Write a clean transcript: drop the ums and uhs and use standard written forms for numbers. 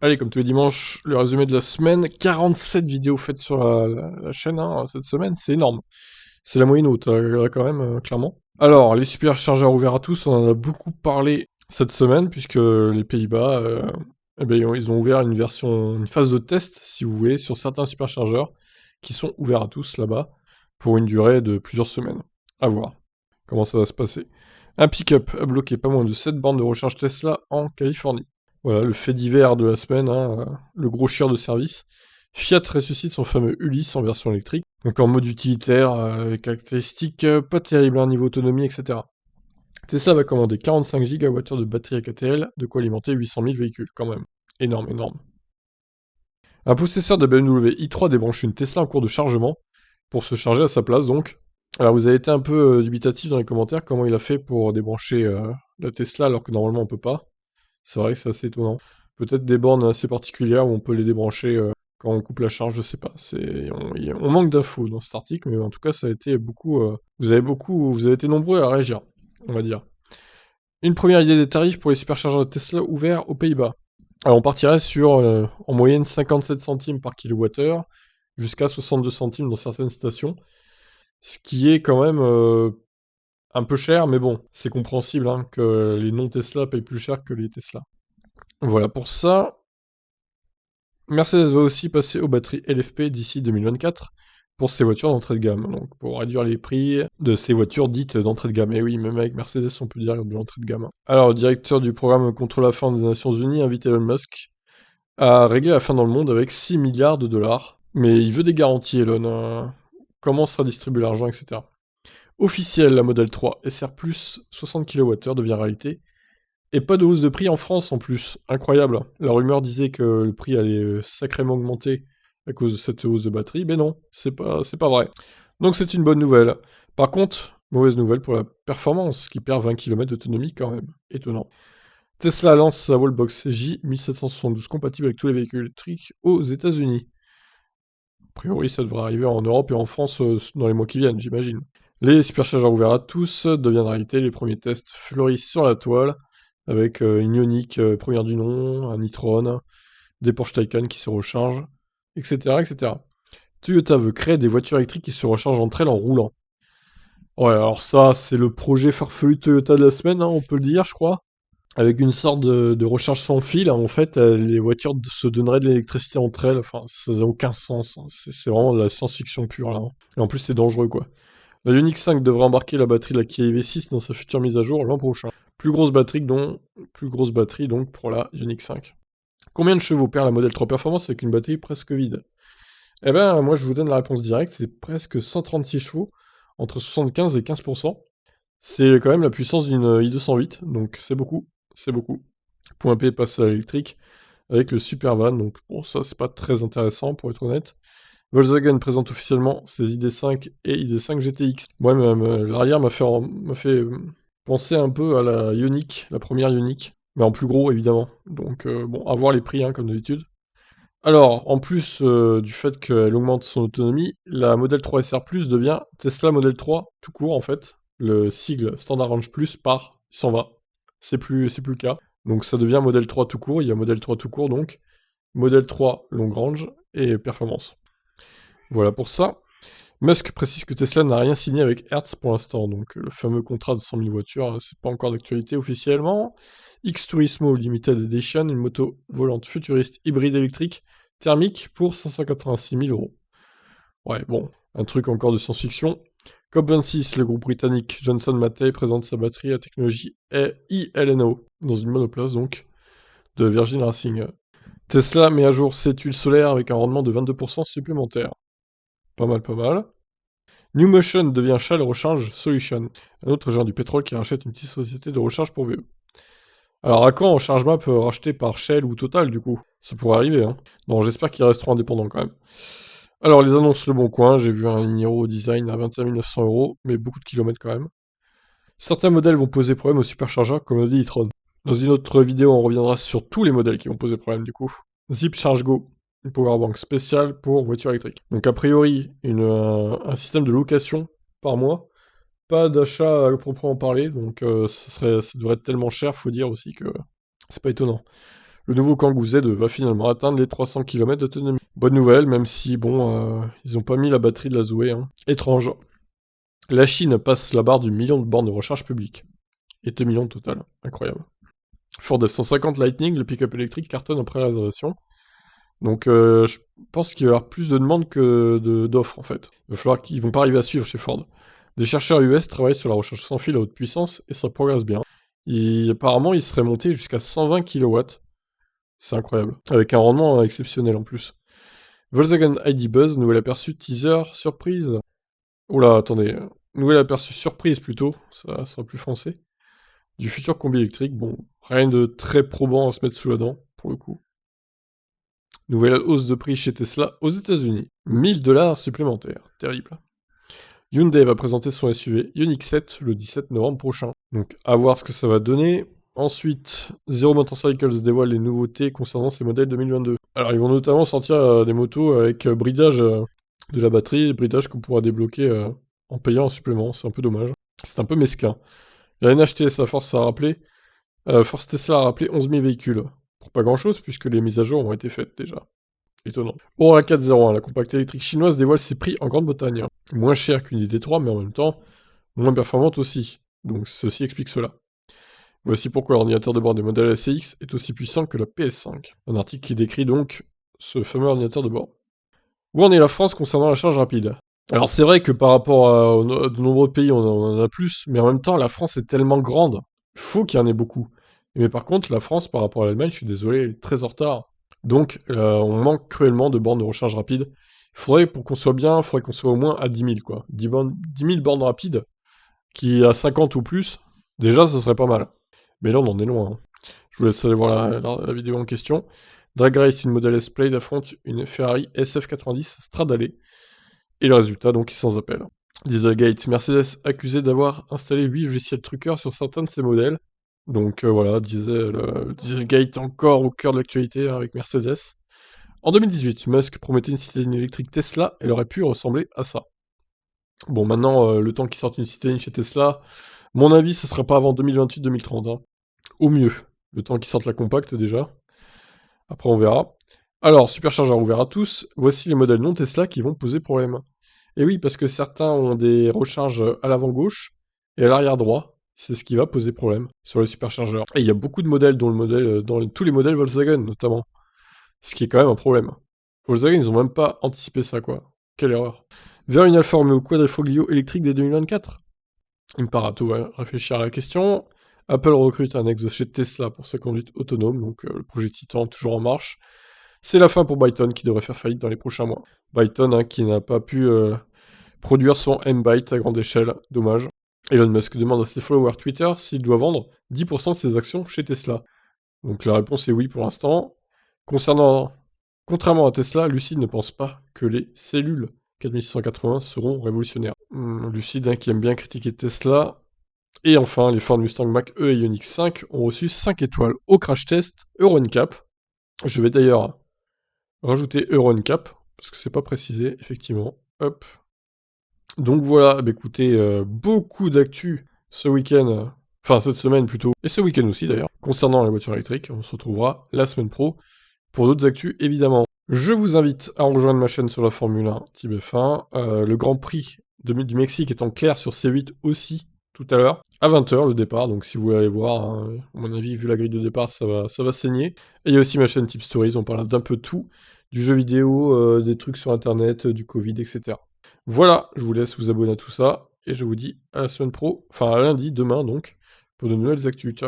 Allez, comme tous les dimanches, le résumé de la semaine. 47 vidéos faites sur la chaîne hein, cette semaine, c'est énorme. C'est la moyenne haute, là, quand même, clairement. Alors, les superchargeurs ouverts à tous, on en a beaucoup parlé cette semaine, puisque les Pays-Bas, eh ben, ils ont ouvert une phase de test, si vous voulez, sur certains superchargeurs qui sont ouverts à tous là-bas, pour une durée de plusieurs semaines. À voir comment ça va se passer. Un pick-up a bloqué pas moins de 7 bornes de recharge Tesla en Californie. Voilà, le fait divers de la semaine, hein, le gros chieur de service. Fiat ressuscite son fameux Ulysse en version électrique, donc en mode utilitaire, avec caractéristiques pas terribles, hein, niveau autonomie, etc. Tesla va commander 45 gigawattheures de batterie AKTL, de quoi alimenter 800 000 véhicules, quand même. Énorme, énorme. Un possesseur de BMW i3 débranche une Tesla en cours de chargement, pour se charger à sa place, donc. Alors vous avez été un peu dubitatif dans les commentaires, comment il a fait pour débrancher la Tesla, alors que normalement on peut pas. C'est vrai que c'est assez étonnant. Peut-être des bornes assez particulières où on peut les débrancher quand on coupe la charge, je sais pas. On manque d'infos dans cet article, mais en tout cas, ça a été beaucoup. Vous avez été nombreux à réagir, on va dire. Une première idée des tarifs pour les superchargeurs de Tesla ouverts aux Pays-Bas. Alors on partirait sur en moyenne 57 centimes par kilowattheure, jusqu'à 62 centimes dans certaines stations, ce qui est quand même un peu cher, mais bon, c'est compréhensible hein, que les non-Tesla payent plus cher que les Tesla. Voilà pour ça. Mercedes va aussi passer aux batteries LFP d'ici 2024 pour ses voitures d'entrée de gamme, donc pour réduire les prix de ces voitures dites d'entrée de gamme. Et oui, même avec Mercedes, on peut dire de l'entrée de gamme. Alors, le directeur du programme contre la faim des Nations Unies invite Elon Musk à régler la faim dans le monde avec 6 milliards de dollars. Mais il veut des garanties, Elon. Comment sera distribué l'argent, etc. Officiel, la Model 3 SR+, 60 kWh devient réalité. Et pas de hausse de prix en France en plus, incroyable. La rumeur disait que le prix allait sacrément augmenter à cause de cette hausse de batterie, mais non, c'est pas vrai. Donc c'est une bonne nouvelle. Par contre, mauvaise nouvelle pour la performance, qui perd 20 km d'autonomie quand même. Étonnant. Tesla lance sa Wallbox J 1772 compatible avec tous les véhicules électriques aux États-Unis. A priori, ça devrait arriver en Europe et en France dans les mois qui viennent, j'imagine. Les superchargeurs ouverts à tous deviennent réalité, les premiers tests fleurissent sur la toile, avec une Ioniq première du nom, un e-tron, des Porsche Taycan qui se rechargent, etc., etc. Toyota veut créer des voitures électriques qui se rechargent entre elles en roulant. Ouais, alors ça, c'est le projet farfelu de Toyota de la semaine, hein, on peut le dire, je crois. Avec une sorte de recharge sans fil, hein, en fait, les voitures se donneraient de l'électricité entre elles, enfin, ça n'a aucun sens, hein. C'est vraiment de la science-fiction pure, là, hein. Et en plus, c'est dangereux, quoi. La Ioniq 5 devrait embarquer la batterie de la Kia EV6 dans sa future mise à jour l'an prochain. Plus grosse batterie donc pour la Ioniq 5. Combien de chevaux perd la Model 3 Performance avec une batterie presque vide? Eh ben, moi je vous donne la réponse directe, c'est presque 136 chevaux, entre 75 et 15%. C'est quand même la puissance d'une i208, donc c'est beaucoup, c'est beaucoup. Point P passe à l'électrique avec le Supervan, donc bon, ça c'est pas très intéressant pour être honnête. Volkswagen présente officiellement ses ID5 et ID5 GTX. Moi-même, l'arrière m'a fait penser un peu à la Ioniq, la première Ioniq, mais en plus gros évidemment. Donc bon, à voir les prix hein, comme d'habitude. Alors, en plus du fait qu'elle augmente son autonomie, la Model 3 SR+ devient Tesla Model 3 tout court en fait. Le sigle Standard Range Plus part, il s'en va. C'est plus le cas. Donc ça devient Model 3 tout court, il y a Model 3 tout court donc, Model 3 long range et performance. Voilà pour ça. Musk précise que Tesla n'a rien signé avec Hertz pour l'instant, donc le fameux contrat de 100 000 voitures, c'est pas encore d'actualité officiellement. X-Turismo Limited Edition, une moto volante futuriste hybride électrique thermique pour 586 000 euros. Ouais, bon, un truc encore de science-fiction. COP26, le groupe britannique Johnson Matthey présente sa batterie à technologie eLNO, dans une monoplace donc, de Virgin Racing. Tesla met à jour ses tuiles solaires avec un rendement de 22% supplémentaire. Pas mal, pas mal. New Motion devient Shell Recharge Solution, un autre géant du pétrole qui rachète une petite société de recharge pour VE. Alors à quand ChargeMap racheté par Shell ou Total du coup? Ça pourrait arriver, hein. Bon, j'espère qu'ils resteront indépendants quand même. Alors les annonces Le Bon Coin, j'ai vu un Niro design à 21 900 euros, mais beaucoup de kilomètres quand même. Certains modèles vont poser problème au superchargeur, comme le dit e-tron. Dans une autre vidéo, on reviendra sur tous les modèles qui vont poser problème du coup. Zip Charge Go, une powerbank spéciale pour voiture électrique. Donc a priori, un système de location par mois, pas d'achat à proprement parler, donc ça devrait être tellement cher, faut dire aussi que c'est pas étonnant. Le nouveau Kangoo Z2 va finalement atteindre les 300 km d'autonomie. Bonne nouvelle, même si, bon, ils ont pas mis la batterie de la Zoé. Hein. Étrange. La Chine passe la barre du million de bornes de recharge publique. Et 2 millions au total. Incroyable. Ford F-150 Lightning, le pick-up électrique cartonne après la réservation. Donc je pense qu'il va y avoir plus de demandes que d'offres en fait. Il va falloir qu'ils vont pas arriver à suivre chez Ford. Des chercheurs US travaillent sur la recherche sans fil à haute puissance et ça progresse bien. Apparemment, il serait monté jusqu'à 120 kW. C'est incroyable. Avec un rendement exceptionnel en plus. Volkswagen ID Buzz, nouvel aperçu, teaser, surprise. Oula, attendez. Nouvel aperçu surprise plutôt, ça sera plus français. Du futur combi électrique, bon, rien de très probant à se mettre sous la dent, pour le coup. Nouvelle hausse de prix chez Tesla aux États-Unis. 1000 $ supplémentaires. Terrible. Hyundai va présenter son SUV Ioniq 7 le 17 novembre prochain. Donc, à voir ce que ça va donner. Ensuite, Zero Motorcycles dévoile les nouveautés concernant ses modèles 2022. Alors, ils vont notamment sortir des motos avec bridage de la batterie, bridage qu'on pourra débloquer en payant un supplément. C'est un peu dommage. C'est un peu mesquin. La NHTS Force Tesla a rappelé 11 000 véhicules. Pour pas grand chose, puisque les mises à jour ont été faites déjà. Étonnant. Aura 401, la compacte électrique chinoise dévoile ses prix en Grande-Bretagne. Moins cher qu'une ID3, mais en même temps, moins performante aussi. Donc ceci explique cela. Voici pourquoi l'ordinateur de bord des modèles SCX est aussi puissant que la PS5. Un article qui décrit donc ce fameux ordinateur de bord. Où en est la France concernant la charge rapide? Alors c'est vrai que par rapport à de nombreux pays, on en a plus, mais en même temps, la France est tellement grande. Il faut qu'il y en ait beaucoup. Mais par contre, la France, par rapport à l'Allemagne, je suis désolé, elle est très en retard. Donc, on manque cruellement de bornes de recharge rapide. Pour qu'on soit bien, il faudrait qu'on soit au moins à 10 000, quoi. 10 000 bornes rapides, qui à 50 ou plus, déjà, ce serait pas mal. Mais là, on en est loin. Hein. Je vous laisse aller voir la vidéo en question. Drag Race, une Model S Plaid affronte une Ferrari SF90 Stradale. Et le résultat, donc, est sans appel. Dieselgate, Mercedes accusé d'avoir installé 8 logiciels truqueurs sur certains de ses modèles. Donc voilà, Dieselgate encore au cœur de l'actualité avec Mercedes. En 2018, Musk promettait une citadine électrique Tesla, elle aurait pu ressembler à ça. Bon, maintenant, le temps qu'il sorte une citadine chez Tesla, mon avis, ce sera pas avant 2028-2030. Hein. Au mieux. Le temps qu'ils sortent la compacte déjà. Après, on verra. Alors, superchargeur ouvert à tous, voici les modèles non Tesla qui vont poser problème. Et oui, parce que certains ont des recharges à l'avant gauche et à l'arrière droit. C'est ce qui va poser problème sur les superchargeurs. Et il y a beaucoup de modèles, dans tous les modèles Volkswagen notamment. Ce qui est quand même un problème. Volkswagen, ils ont même pas anticipé ça, quoi. Quelle erreur. Vers une Alfa Romeo Quadrifoglio électrique dès 2024. Imparato va réfléchir à la question. Apple recrute un ex chez Tesla pour sa conduite autonome, donc le projet Titan toujours en marche. C'est la fin pour Byton qui devrait faire faillite dans les prochains mois. Byton qui n'a pas pu produire son M-Byte à grande échelle, dommage. Elon Musk demande à ses followers Twitter s'il doit vendre 10% de ses actions chez Tesla. Donc la réponse est oui pour l'instant. Contrairement à Tesla, Lucid ne pense pas que les cellules 4680 seront révolutionnaires. Lucid qui aime bien critiquer Tesla. Et enfin, les Ford Mustang Mach-E et Ioniq 5 ont reçu 5 étoiles au crash test Euro NCAP. Je vais d'ailleurs rajouter Euro NCAP, parce que c'est pas précisé, effectivement. Hop. Donc voilà, bah écoutez, beaucoup d'actu ce week-end, enfin cette semaine plutôt, et ce week-end aussi d'ailleurs, concernant la voiture électrique. On se retrouvera la semaine pro pour d'autres actus évidemment. Je vous invite à rejoindre ma chaîne sur la Formule 1 Team F1. Le Grand Prix du Mexique est en clair sur C8 aussi tout à l'heure, à 20h le départ, donc si vous voulez aller voir, hein, à mon avis, vu la grille de départ, ça va saigner. Et il y a aussi ma chaîne Tip Stories, on parle d'un peu tout, du jeu vidéo, des trucs sur internet, du Covid, etc. Voilà, je vous laisse vous abonner à tout ça, et je vous dis à la semaine pro, enfin à lundi, demain donc, pour de nouvelles actus. Ciao.